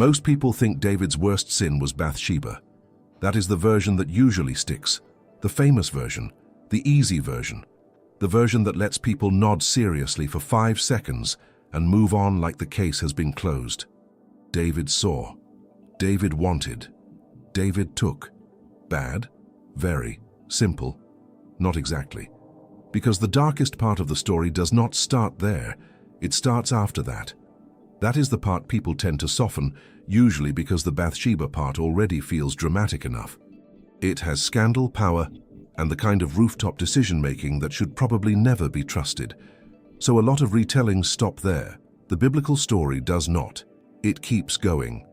Most people think David's worst sin was Bathsheba. That is the version that usually sticks, the famous version, the easy version, the version that lets people nod seriously for 5 seconds and move on like the case has been closed. David saw. David wanted. David took. Bad? Very. Simple? Not exactly. Because the darkest part of the story does not start there, it starts after that. That is the part people tend to soften, usually because the Bathsheba part already feels dramatic enough. It has scandal, power, and the kind of rooftop decision-making that should probably never be trusted. So a lot of retellings stop there. The biblical story does not. It keeps going.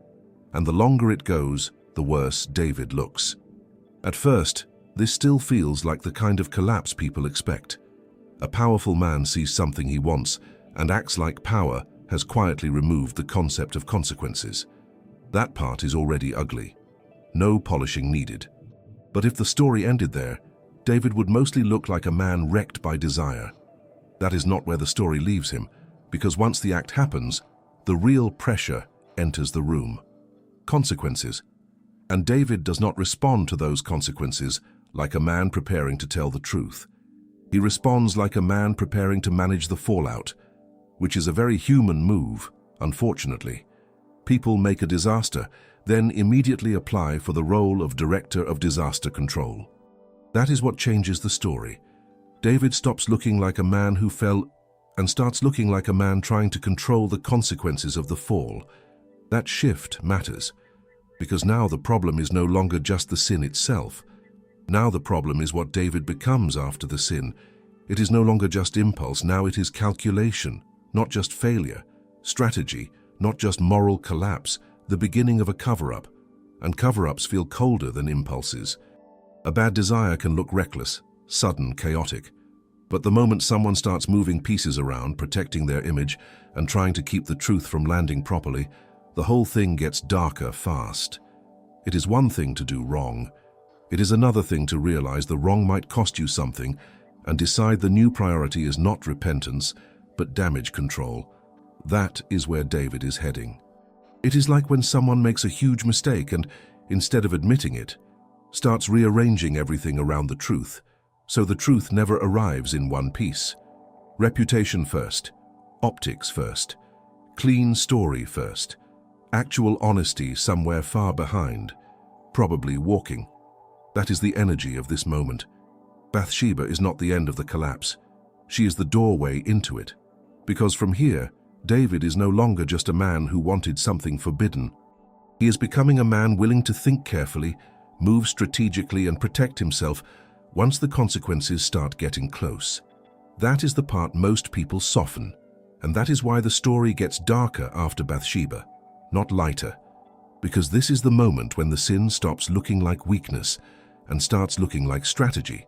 And the longer it goes, the worse David looks. At first, this still feels like the kind of collapse people expect. A powerful man sees something he wants and acts like power has quietly removed the concept of consequences. That part is already ugly. No polishing needed. But if the story ended there, David would mostly look like a man wrecked by desire. That is not where the story leaves him, because once the act happens, the real pressure enters the room. Consequences. And David does not respond to those consequences like a man preparing to tell the truth. He responds like a man preparing to manage the fallout, which is a very human move, unfortunately. People make a disaster, then immediately apply for the role of director of disaster control. That is what changes the story. David stops looking like a man who fell and starts looking like a man trying to control the consequences of the fall. That shift matters, because now the problem is no longer just the sin itself. Now the problem is what David becomes after the sin. It is no longer just impulse, now it is calculation, not just failure, strategy, not just moral collapse, the beginning of a cover-up. And cover-ups feel colder than impulses. A bad desire can look reckless, sudden, chaotic. But the moment someone starts moving pieces around, protecting their image, and trying to keep the truth from landing properly, the whole thing gets darker fast. It is one thing to do wrong. It is another thing to realize the wrong might cost you something and decide the new priority is not repentance, but damage control. That is where David is heading. It is like when someone makes a huge mistake and, instead of admitting it, starts rearranging everything around the truth, so the truth never arrives in one piece. Reputation first, optics first, clean story first, actual honesty somewhere far behind, probably walking. That is the energy of this moment. Bathsheba is not the end of the collapse. She is the doorway into it. Because from here, David is no longer just a man who wanted something forbidden. He is becoming a man willing to think carefully, move strategically, and protect himself once the consequences start getting close. That is the part most people soften, and that is why the story gets darker after Bathsheba, not lighter. Because this is the moment when the sin stops looking like weakness and starts looking like strategy.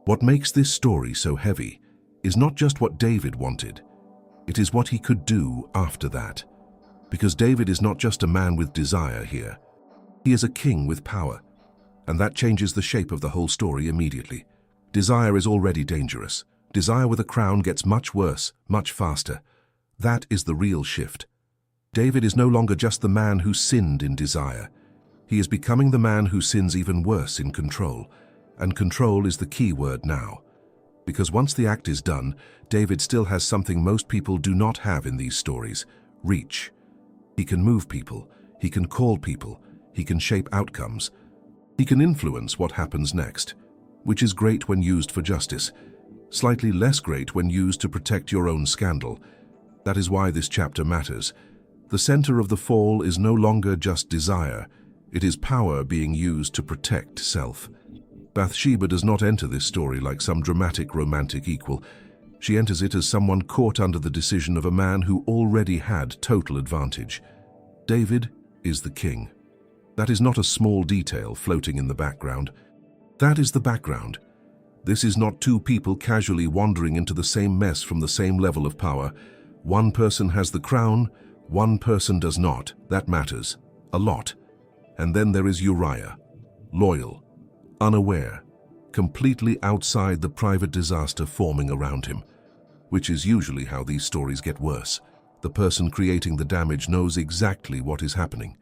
What makes this story so heavy is not just what David wanted, it is what he could do after that. Because David is not just a man with desire here. He is a king with power, and that changes the shape of the whole story immediately. Desire is already dangerous. Desire with a crown gets much worse, much faster. That is the real shift. David is no longer just the man who sinned in desire. He is becoming the man who sins even worse in control. And control is the key word now. Because once the act is done, David still has something most people do not have in these stories: reach. He can move people, he can call people, he can shape outcomes. He can influence what happens next, which is great when used for justice, slightly less great when used to protect your own scandal. That is why this chapter matters. The center of the fall is no longer just desire, it is power being used to protect self. Bathsheba does not enter this story like some dramatic romantic equal. She enters it as someone caught under the decision of a man who already had total advantage. David is the king. That is not a small detail floating in the background. That is the background. This is not two people casually wandering into the same mess from the same level of power. One person has the crown, one person does not. That matters. A lot. And then there is Uriah. Loyal. Unaware. Completely outside the private disaster forming around him. Which is usually how these stories get worse. The person creating the damage knows exactly what is happening.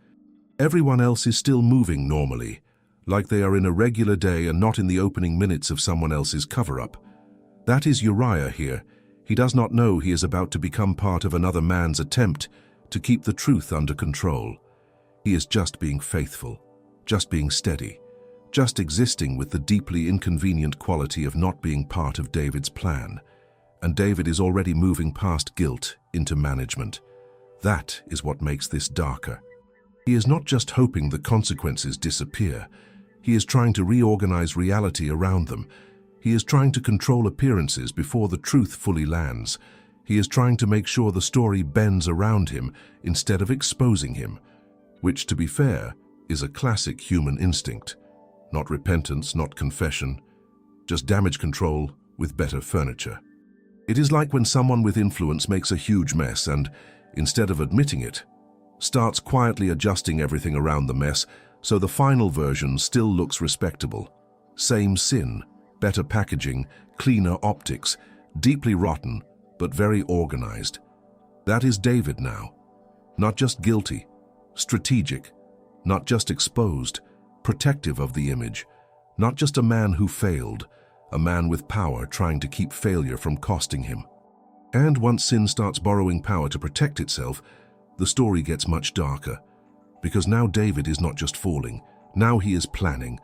Everyone else is still moving normally, like they are in a regular day and not in the opening minutes of someone else's cover-up. That is Uriah here. He does not know he is about to become part of another man's attempt to keep the truth under control. He is just being faithful, just being steady, just existing with the deeply inconvenient quality of not being part of David's plan. And David is already moving past guilt into management. That is what makes this darker. He is not just hoping the consequences disappear. He is trying to reorganize reality around them. He is trying to control appearances before the truth fully lands. He is trying to make sure the story bends around him instead of exposing him, which, to be fair, is a classic human instinct. Not repentance, not confession, just damage control with better furniture. It is like when someone with influence makes a huge mess and, instead of admitting it, starts quietly adjusting everything around the mess so the final version still looks respectable. Same sin, better packaging, cleaner optics, deeply rotten, but very organized. That is David now. Not just guilty, strategic, not just exposed, protective of the image, not just a man who failed, a man with power trying to keep failure from costing him. And once sin starts borrowing power to protect itself, the story gets much darker. Because now David is not just falling, now he is planning.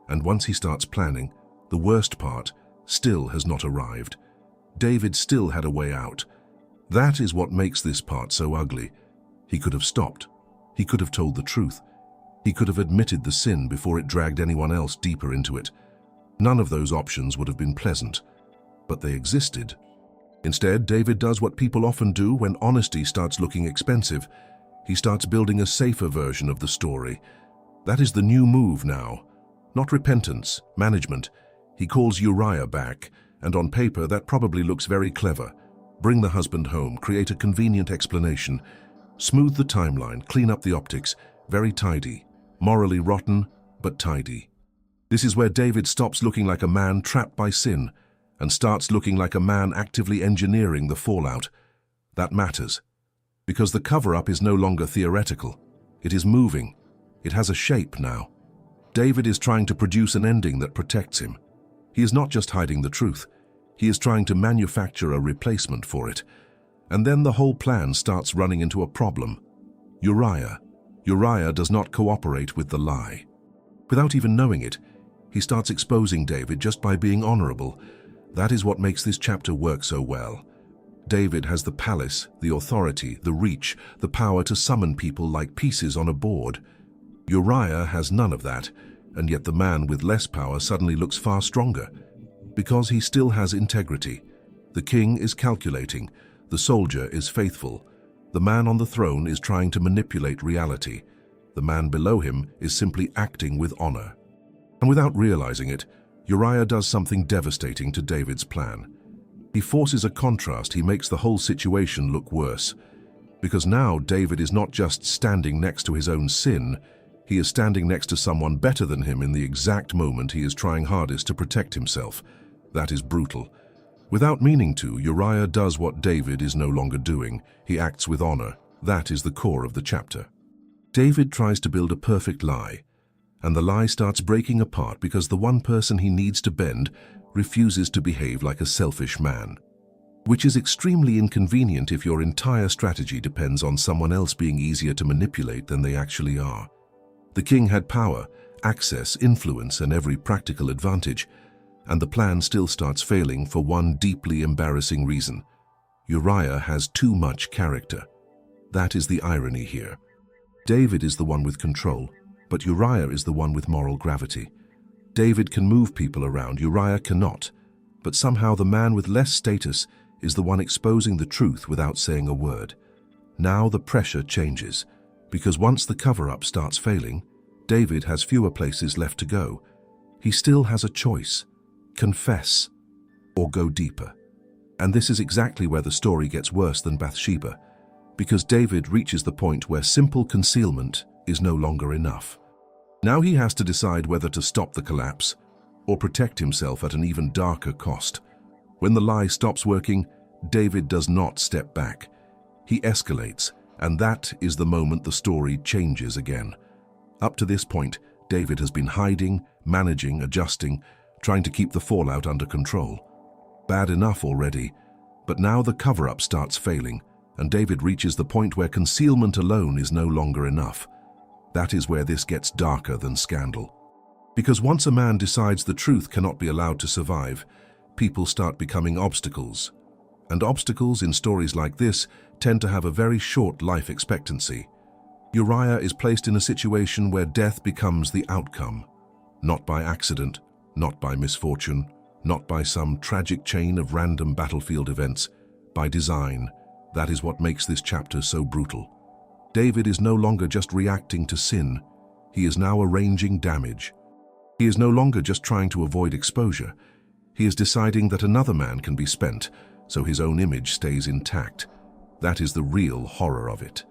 And once he starts planning, the worst part still has not arrived. David still had a way out. That is what makes this part so ugly. He could have stopped. He could have told the truth. He could have admitted the sin before it dragged anyone else deeper into it. None of those options would have been pleasant, but they existed. Instead, David does what people often do when honesty starts looking expensive. He starts building a safer version of the story. That is the new move now. Not repentance, management. He calls Uriah back, and on paper that probably looks very clever. Bring the husband home, create a convenient explanation, smooth the timeline, clean up the optics, very tidy. Morally rotten, but tidy. This is where David stops looking like a man trapped by sin and starts looking like a man actively engineering the fallout. That matters, because the cover-up is no longer theoretical. It is moving. It has a shape now. David is trying to produce an ending that protects him. He is not just hiding the truth. He is trying to manufacture a replacement for it. And then the whole plan starts running into a problem. Uriah does not cooperate with the lie. Without even knowing it, he starts exposing David just by being honorable. That is what makes this chapter work so well. David has the palace, the authority, the reach, the power to summon people like pieces on a board. Uriah has none of that, and yet the man with less power suddenly looks far stronger. Because he still has integrity. The king is calculating. The soldier is faithful. The man on the throne is trying to manipulate reality. The man below him is simply acting with honor. And without realizing it, Uriah does something devastating to David's plan. He forces a contrast. He makes the whole situation look worse. Because now David is not just standing next to his own sin, he is standing next to someone better than him in the exact moment he is trying hardest to protect himself. That is brutal. Without meaning to, Uriah does what David is no longer doing. He acts with honor. That is the core of the chapter. David tries to build a perfect lie, and the lie starts breaking apart because the one person he needs to bend refuses to behave like a selfish man. Which is extremely inconvenient if your entire strategy depends on someone else being easier to manipulate than they actually are. The king had power, access, influence, and every practical advantage, and the plan still starts failing for one deeply embarrassing reason. Uriah has too much character. That is the irony here. David is the one with control, but Uriah is the one with moral gravity. David can move people around, Uriah cannot, but somehow the man with less status is the one exposing the truth without saying a word. Now the pressure changes, because once the cover-up starts failing, David has fewer places left to go. He still has a choice: confess or go deeper. And this is exactly where the story gets worse than Bathsheba, because David reaches the point where simple concealment is no longer enough. Now he has to decide whether to stop the collapse or protect himself at an even darker cost. When the lie stops working, David does not step back. He escalates, and that is the moment the story changes again. Up to this point, David has been hiding, managing, adjusting, trying to keep the fallout under control. Bad enough already, but now the cover-up starts failing, and David reaches the point where concealment alone is no longer enough. That is where this gets darker than scandal. Because once a man decides the truth cannot be allowed to survive, people start becoming obstacles. And obstacles in stories like this tend to have a very short life expectancy. Uriah is placed in a situation where death becomes the outcome. Not by accident, not by misfortune, not by some tragic chain of random battlefield events, by design. That is what makes this chapter so brutal. David is no longer just reacting to sin. He is now arranging damage. He is no longer just trying to avoid exposure. He is deciding that another man can be spent, so his own image stays intact. That is the real horror of it.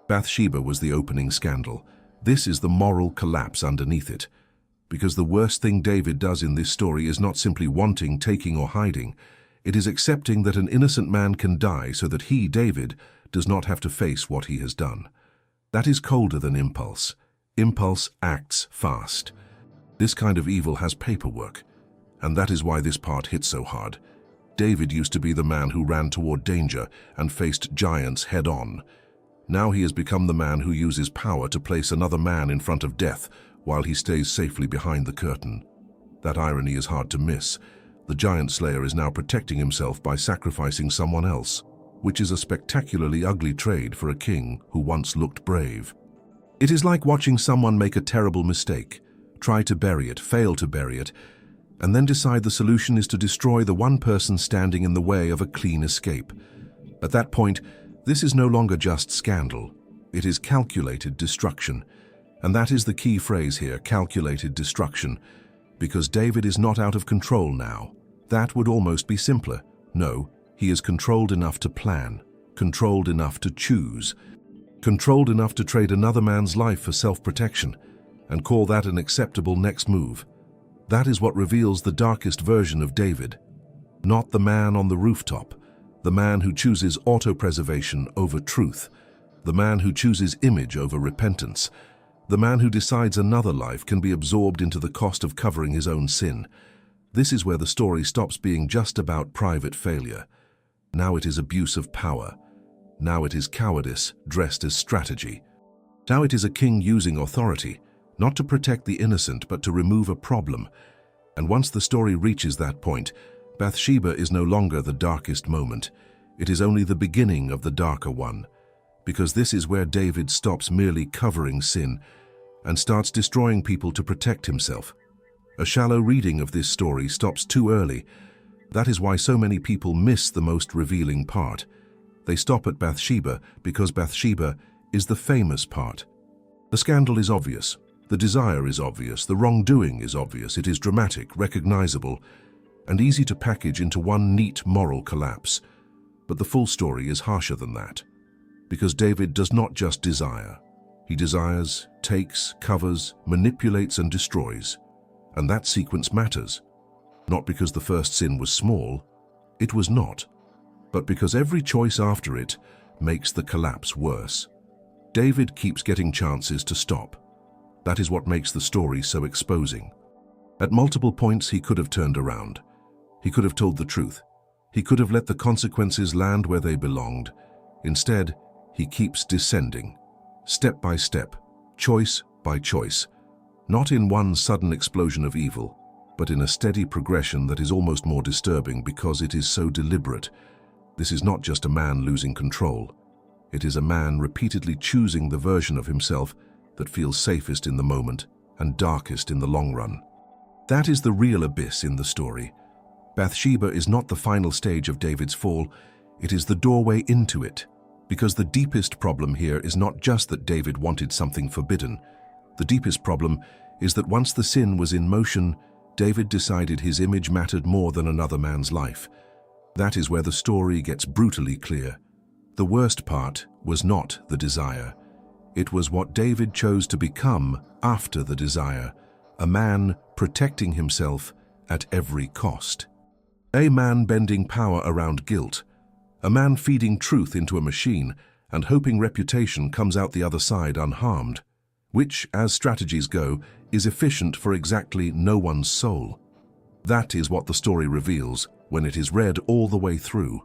Bathsheba was the opening scandal. This is the moral collapse underneath it. Because the worst thing David does in this story is not simply wanting, taking, or hiding. It is accepting that an innocent man can die so that he, David, does not have to face what he has done. That is colder than impulse. Impulse acts fast. This kind of evil has paperwork. And that is why this part hits so hard. David used to be the man who ran toward danger and faced giants head-on. Now he has become the man who uses power to place another man in front of death while he stays safely behind the curtain. That irony is hard to miss. The giant slayer is now protecting himself by sacrificing someone else, which is a spectacularly ugly trade for a king who once looked brave. It is like watching someone make a terrible mistake, try to bury it, fail to bury it, and then decide the solution is to destroy the one person standing in the way of a clean escape. At that point, this is no longer just scandal. It is calculated destruction. And that is the key phrase here, calculated destruction, because David is not out of control now. That would almost be simpler. No, he is controlled enough to plan, controlled enough to choose, controlled enough to trade another man's life for self-protection, and call that an acceptable next move. That is what reveals the darkest version of David. Not the man on the rooftop, the man who chooses auto-preservation over truth, the man who chooses image over repentance, the man who decides another life can be absorbed into the cost of covering his own sin. This is where the story stops being just about private failure. Now it is abuse of power. Now it is cowardice dressed as strategy. Now it is a king using authority, not to protect the innocent but to remove a problem. And once the story reaches that point, Bathsheba is no longer the darkest moment. It is only the beginning of the darker one. Because this is where David stops merely covering sin and starts destroying people to protect himself. A shallow reading of this story stops too early. That is why so many people miss the most revealing part. They stop at Bathsheba because Bathsheba is the famous part. The scandal is obvious. The desire is obvious. The wrongdoing is obvious. It is dramatic, recognizable, and easy to package into one neat moral collapse. But the full story is harsher than that. Because David does not just desire. He desires, takes, covers, manipulates, and destroys. And that sequence matters. Not because the first sin was small. It was not. But because every choice after it makes the collapse worse. David keeps getting chances to stop. That is what makes the story so exposing. At multiple points he could have turned around. He could have told the truth. He could have let the consequences land where they belonged. Instead, he keeps descending, step by step, choice by choice, not in one sudden explosion of evil, but in a steady progression that is almost more disturbing because it is so deliberate. This is not just a man losing control. It is a man repeatedly choosing the version of himself that feels safest in the moment and darkest in the long run. That is the real abyss in the story. Bathsheba is not the final stage of David's fall, it is the doorway into it. Because the deepest problem here is not just that David wanted something forbidden. The deepest problem is that once the sin was in motion, David decided his image mattered more than another man's life. That is where the story gets brutally clear. The worst part was not the desire. It was what David chose to become after the desire, a man protecting himself at every cost. A man bending power around guilt, A man feeding truth into a machine and hoping reputation comes out the other side unharmed, which, as strategies go, is efficient for exactly no one's soul. That is what the story reveals when it is read all the way through.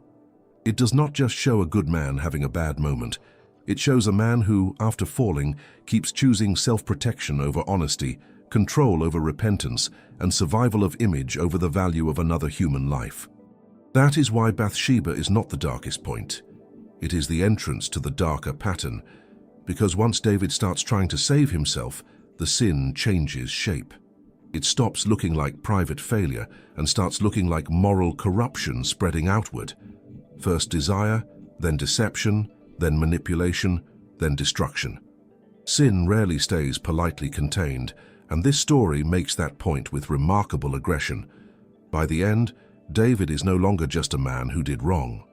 It does not just show a good man having a bad moment. It shows a man who, after falling, keeps choosing self-protection over honesty, control over repentance, and survival of image over the value of another human life. That is why Bathsheba is not the darkest point. It is the entrance to the darker pattern, because once David starts trying to save himself, the sin changes shape. It stops looking like private failure and starts looking like moral corruption spreading outward. First desire, then deception, then manipulation, then destruction. Sin rarely stays politely contained, and this story makes that point with remarkable aggression. By the end, David is no longer just a man who did wrong.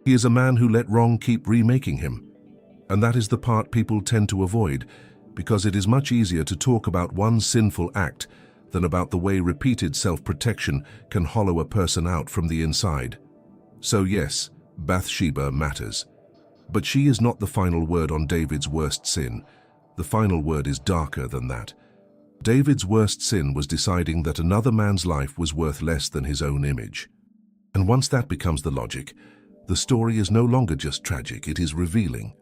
He is a man who let wrong keep remaking him. And that is the part people tend to avoid, because it is much easier to talk about one sinful act than about the way repeated self-protection can hollow a person out from the inside. So yes, Bathsheba matters. But she is not the final word on David's worst sin. The final word is darker than that. David's worst sin was deciding that another man's life was worth less than his own image. And once that becomes the logic, the story is no longer just tragic, it is revealing.